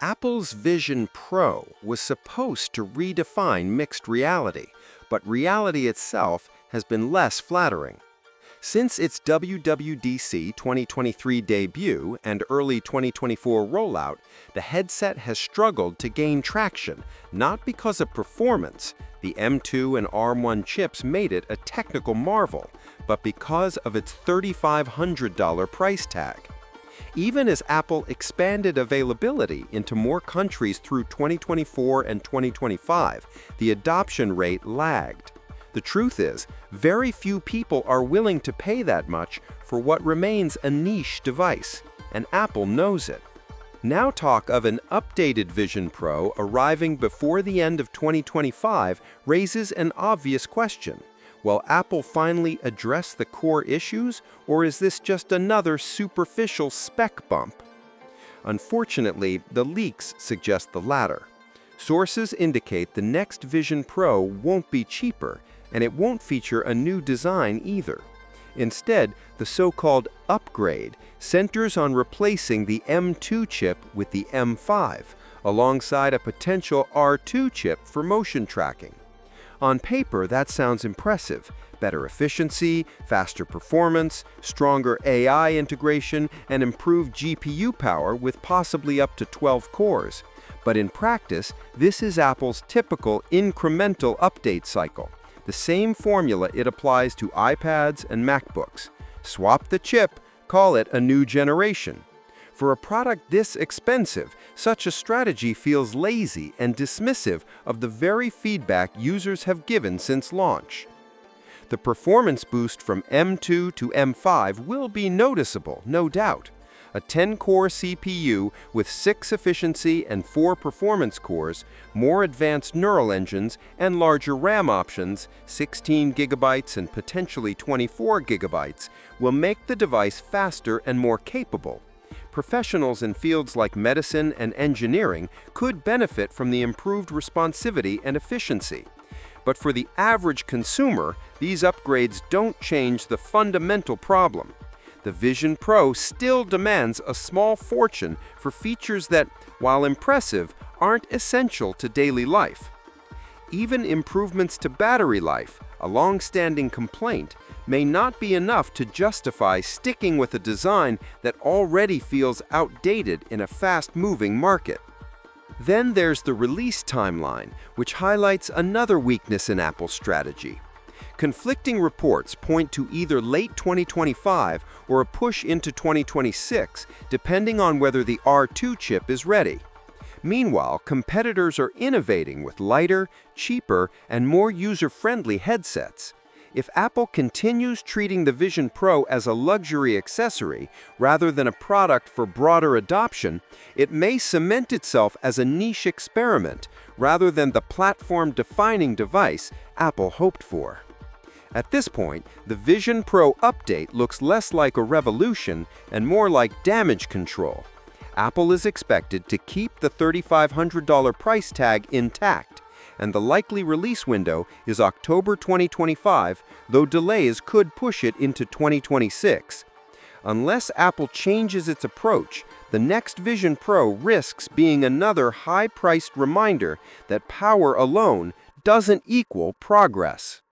Apple's Vision Pro was supposed to redefine mixed reality, but reality itself has been less flattering. Since its WWDC 2023 debut and early 2024 rollout, the headset has struggled to gain traction, not because of performance. The M2 and ARM1 chips made it a technical marvel, but because of its $3,500 price tag. Even as Apple expanded availability into more countries through 2024 and 2025, the adoption rate lagged. The truth is, very few people are willing to pay that much for what remains a niche device, and Apple knows it. Now talk of an updated Vision Pro arriving before the end of 2025 raises an obvious question. Will Apple finally address the core issues, or is this just another superficial spec bump? Unfortunately, the leaks suggest the latter. Sources indicate the next Vision Pro won't be cheaper, and it won't feature a new design either. Instead, the so-called upgrade centers on replacing the M2 chip with the M5, alongside a potential R2 chip for motion tracking. On paper, that sounds impressive. Better efficiency, faster performance, stronger AI integration, and improved GPU power with possibly up to 12 cores. But in practice, this is Apple's typical incremental update cycle. The same formula it applies to iPads and MacBooks. Swap the chip, call it a new generation. For a product this expensive, such a strategy feels lazy and dismissive of the very feedback users have given since launch. The performance boost from M2 to M5 will be noticeable, no doubt. A 10-core CPU with 6 efficiency and 4 performance cores, more advanced neural engines, and larger RAM options, 16 GB and potentially 24 GB, will make the device faster and more capable. Professionals in fields like medicine and engineering could benefit from the improved responsivity and efficiency. But for the average consumer, these upgrades don't change the fundamental problem. The Vision Pro still demands a small fortune for features that, while impressive, aren't essential to daily life. Even improvements to battery life, a long-standing complaint, may not be enough to justify sticking with a design that already feels outdated in a fast-moving market. Then there's the release timeline, which highlights another weakness in Apple's strategy. Conflicting reports point to either late 2025 or a push into 2026, depending on whether the R2 chip is ready. Meanwhile, competitors are innovating with lighter, cheaper, and more user-friendly headsets. If Apple continues treating the Vision Pro as a luxury accessory rather than a product for broader adoption, it may cement itself as a niche experiment rather than the platform-defining device Apple hoped for. At this point, the Vision Pro update looks less like a revolution and more like damage control. Apple is expected to keep the $3,500 price tag intact, and the likely release window is October 2025, though delays could push it into 2026. Unless Apple changes its approach, the next Vision Pro risks being another high-priced reminder that power alone doesn't equal progress.